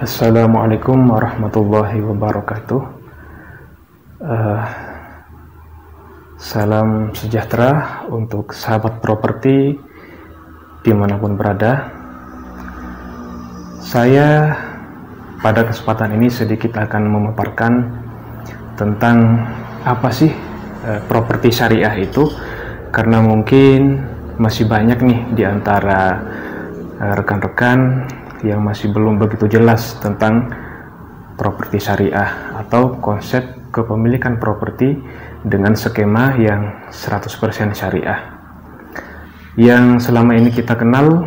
Assalamualaikum warahmatullahi wabarakatuh. Salam sejahtera untuk sahabat properti dimanapun berada. Saya pada kesempatan ini sedikit akan memaparkan tentang apa sih properti syariah itu, karena mungkin masih banyak nih di antara rekan-rekan yang masih belum begitu jelas tentang properti syariah atau konsep kepemilikan properti dengan skema yang 100% syariah. Yang selama ini kita kenal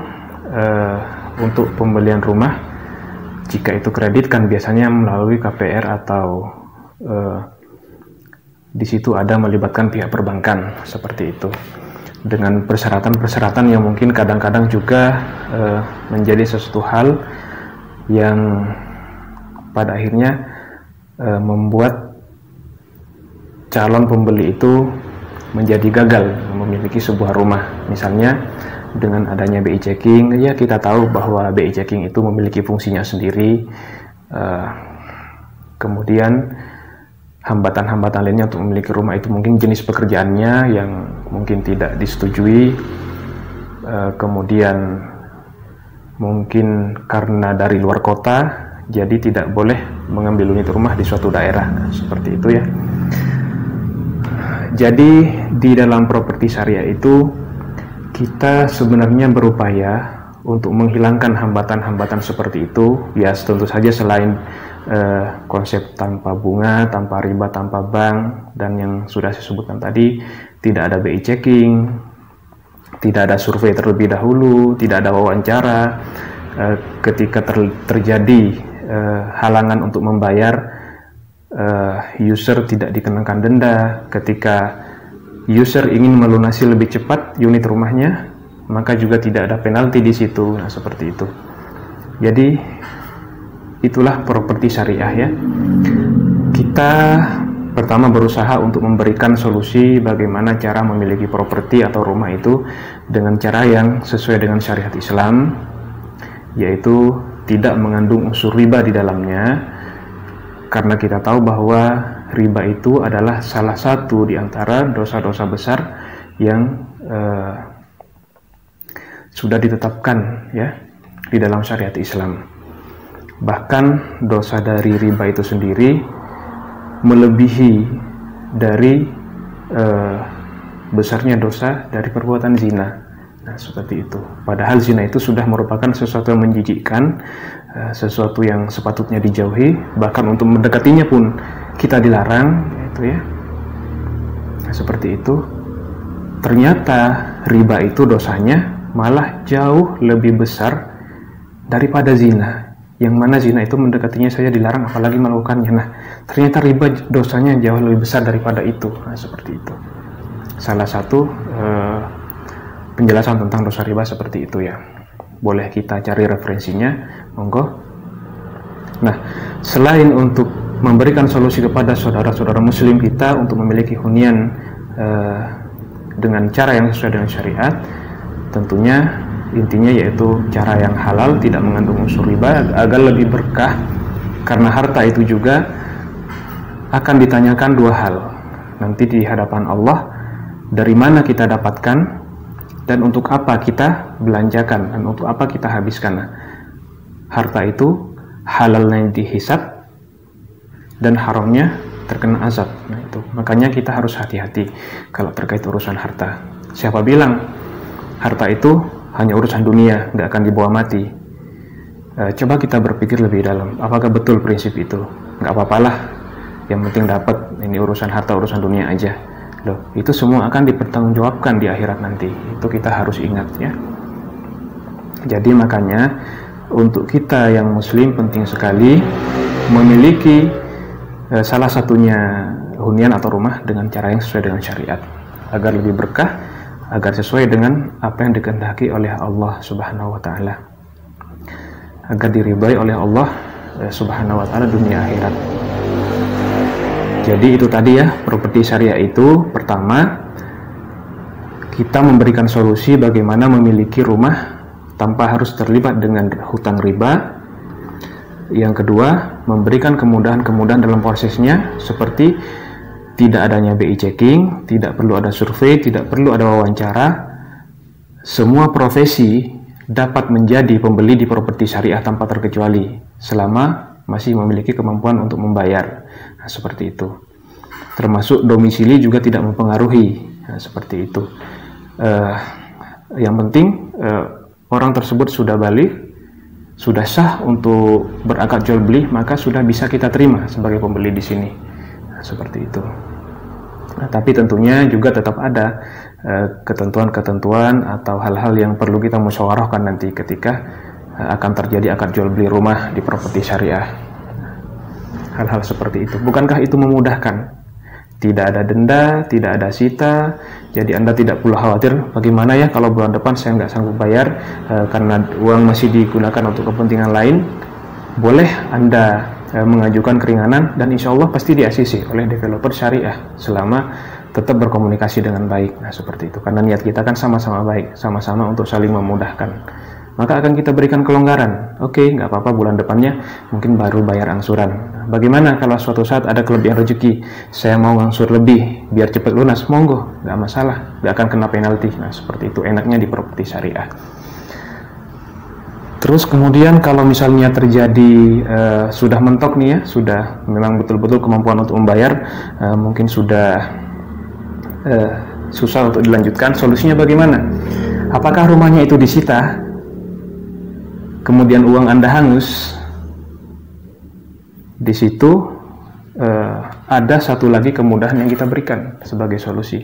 untuk pembelian rumah, jika itu kredit kan biasanya melalui KPR atau di situ ada melibatkan pihak perbankan seperti itu, dengan persyaratan-persyaratan yang mungkin kadang-kadang juga menjadi sesuatu hal yang pada akhirnya membuat calon pembeli itu menjadi gagal memiliki sebuah rumah. Misalnya dengan adanya BI checking, ya kita tahu bahwa BI checking itu memiliki fungsinya sendiri, kemudian hambatan-hambatan lainnya untuk memiliki rumah itu mungkin jenis pekerjaannya yang mungkin tidak disetujui, kemudian mungkin karena dari luar kota jadi tidak boleh mengambil unit rumah di suatu daerah, seperti itu ya. Jadi di dalam properti syariah itu kita sebenarnya berupaya untuk menghilangkan hambatan-hambatan seperti itu. Ya tentu saja selain konsep tanpa bunga, tanpa riba, tanpa bank, dan yang sudah saya sebutkan tadi, tidak ada BI checking, tidak ada survei terlebih dahulu, tidak ada wawancara, ketika terjadi halangan untuk membayar, user tidak dikenakan denda. Ketika user ingin melunasi lebih cepat unit rumahnya, maka juga tidak ada penalti di situ. Nah, seperti itu. Jadi itulah properti syariah ya. Kita pertama berusaha untuk memberikan solusi bagaimana cara memiliki properti atau rumah itu dengan cara yang sesuai dengan syariat Islam, yaitu tidak mengandung unsur riba di dalamnya, karena kita tahu bahwa riba itu adalah salah satu di antara dosa-dosa besar yang sudah ditetapkan ya di dalam syariat Islam. Bahkan dosa dari riba itu sendiri melebihi dari besarnya dosa dari perbuatan zina. Nah, seperti itu. Padahal zina itu sudah merupakan sesuatu yang menjijikkan, sesuatu yang sepatutnya dijauhi, bahkan untuk mendekatinya pun kita dilarang, gitu ya. Nah, seperti itu. Ternyata riba itu dosanya malah jauh lebih besar daripada zina. Yang mana zina itu mendekatinya saja dilarang, apalagi melakukannya. Nah, ternyata riba dosanya jauh lebih besar daripada itu. Nah, seperti itu. Salah satu penjelasan tentang dosa riba seperti itu ya. Boleh kita cari referensinya, monggo. Nah, selain untuk memberikan solusi kepada saudara-saudara muslim kita untuk memiliki hunian dengan cara yang sesuai dengan syariat, tentunya intinya yaitu cara yang halal, tidak mengandung unsur riba, agar lebih berkah. Karena harta itu juga akan ditanyakan dua hal nanti di hadapan Allah: dari mana kita dapatkan, dan untuk apa kita belanjakan, dan untuk apa kita habiskan. Nah, harta itu halalnya dihisab dan haramnya terkena azab. Nah, itu makanya kita harus hati-hati kalau terkait urusan harta. Siapa bilang harta itu hanya urusan dunia, nggak akan dibawa mati? Coba kita berpikir lebih dalam, apakah betul prinsip itu? Nggak apa-apalah, yang penting dapat, ini urusan harta, urusan dunia aja. Loh, itu semua akan dipertanggungjawabkan di akhirat nanti. Itu kita harus ingat ya. Jadi makanya untuk kita yang muslim penting sekali memiliki salah satunya hunian atau rumah dengan cara yang sesuai dengan syariat, agar lebih berkah, agar sesuai dengan apa yang dikehendaki oleh Allah Subhanahu wa taala, agar diridhai oleh Allah Subhanahu wa taala dunia akhirat. Jadi itu tadi ya, properti syariah itu pertama kita memberikan solusi bagaimana memiliki rumah tanpa harus terlibat dengan hutang riba. Yang kedua, memberikan kemudahan-kemudahan dalam prosesnya, seperti tidak adanya BI checking, tidak perlu ada survei, tidak perlu ada wawancara. Semua profesi dapat menjadi pembeli di properti syariah tanpa terkecuali, selama masih memiliki kemampuan untuk membayar. Nah, seperti itu. Termasuk domisili juga tidak mempengaruhi. Nah, seperti itu. Yang penting orang tersebut sudah balik, sudah sah untuk berakad jual beli, maka sudah bisa kita terima sebagai pembeli di sini. Nah, seperti itu. Nah, tapi tentunya juga tetap ada ketentuan-ketentuan atau hal-hal yang perlu kita musyawarahkan nanti ketika akan terjadi akad jual beli rumah di properti syariah. Hal-hal seperti itu. Bukankah itu memudahkan? Tidak ada denda, tidak ada sita, jadi Anda tidak perlu khawatir bagaimana ya kalau bulan depan saya nggak sanggup bayar karena uang masih digunakan untuk kepentingan lain. Boleh Anda mengajukan keringanan dan insya Allah pasti di-ACC oleh developer syariah selama tetap berkomunikasi dengan baik. Nah, seperti itu, karena niat kita kan sama-sama baik, sama-sama untuk saling memudahkan, maka akan kita berikan kelonggaran. Oke, nggak apa-apa, bulan depannya mungkin baru bayar angsuran. Bagaimana kalau suatu saat ada kelebihan rezeki, saya mau ngangsur lebih biar cepat lunas, monggo, nggak masalah, nggak akan kena penalti. Nah, seperti itu enaknya di properti syariah. Terus kemudian kalau misalnya terjadi sudah mentok nih ya, sudah memang betul-betul kemampuan untuk membayar, mungkin sudah susah untuk dilanjutkan, solusinya bagaimana? Apakah rumahnya itu disita, kemudian uang Anda hangus? Di situ ada satu lagi kemudahan yang kita berikan sebagai solusi.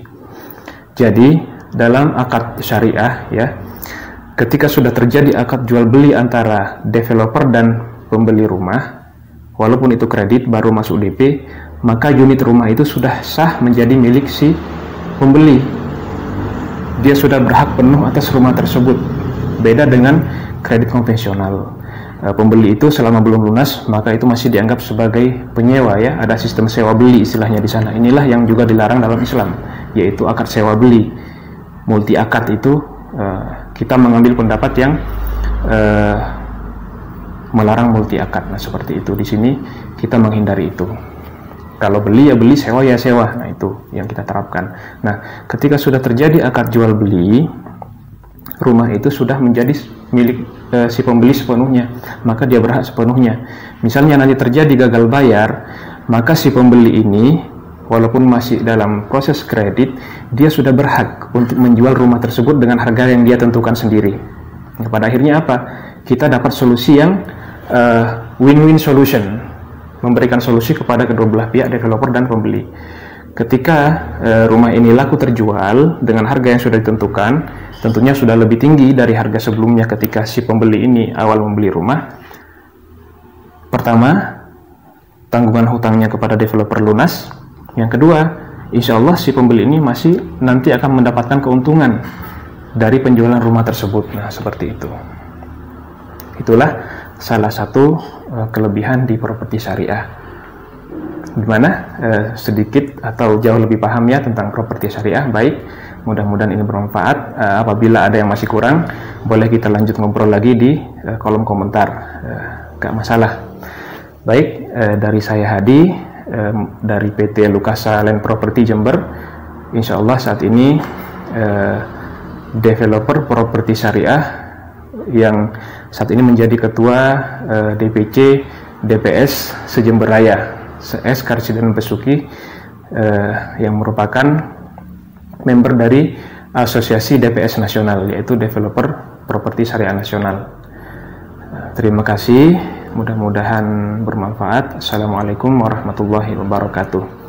Jadi dalam akad syariah ya, ketika sudah terjadi akad jual beli antara developer dan pembeli rumah, walaupun itu kredit baru masuk DP, maka unit rumah itu sudah sah menjadi milik si pembeli. Dia sudah berhak penuh atas rumah tersebut. Beda dengan kredit konvensional. Pembeli itu selama belum lunas, maka itu masih dianggap sebagai penyewa ya. Ada sistem sewa beli istilahnya di sana. Inilah yang juga dilarang dalam Islam, yaitu akad sewa beli. Multi akad itu kita mengambil pendapat yang melarang multi akad. Nah, seperti itu. Di sini kita menghindari itu. Kalau beli ya beli, sewa ya sewa. Nah, itu yang kita terapkan. Nah, ketika sudah terjadi akad jual beli, rumah itu sudah menjadi milik si pembeli sepenuhnya, maka dia berhak sepenuhnya. Misalnya nanti terjadi gagal bayar, maka si pembeli ini walaupun masih dalam proses kredit, dia sudah berhak untuk menjual rumah tersebut dengan harga yang dia tentukan sendiri. Nah, pada akhirnya apa? Kita dapat solusi yang win-win solution, memberikan solusi kepada kedua belah pihak, developer dan pembeli. Ketika rumah ini laku terjual dengan harga yang sudah ditentukan, tentunya sudah lebih tinggi dari harga sebelumnya ketika si pembeli ini awal membeli rumah. Pertama, tanggungan hutangnya kepada developer lunas. Yang kedua, insya Allah si pembeli ini masih nanti akan mendapatkan keuntungan dari penjualan rumah tersebut. Nah, seperti itu. Itulah salah satu kelebihan di properti syariah. Gimana? Sedikit atau jauh lebih paham ya tentang properti syariah. Baik, mudah-mudahan ini bermanfaat. Apabila ada yang masih kurang, boleh kita lanjut ngobrol lagi di kolom komentar. Gak masalah. Baik, dari saya Hadi, dari PT Lukasa Land Property Jember. Insya Allah saat ini developer properti syariah yang saat ini menjadi ketua DPC DPS Sejember Raya, S. Karsiden Besuki, yang merupakan member dari Asosiasi DPS Nasional, yaitu Developer Properti Syariah Nasional. Terima kasih, mudah-mudahan bermanfaat. Assalamualaikum warahmatullahi wabarakatuh.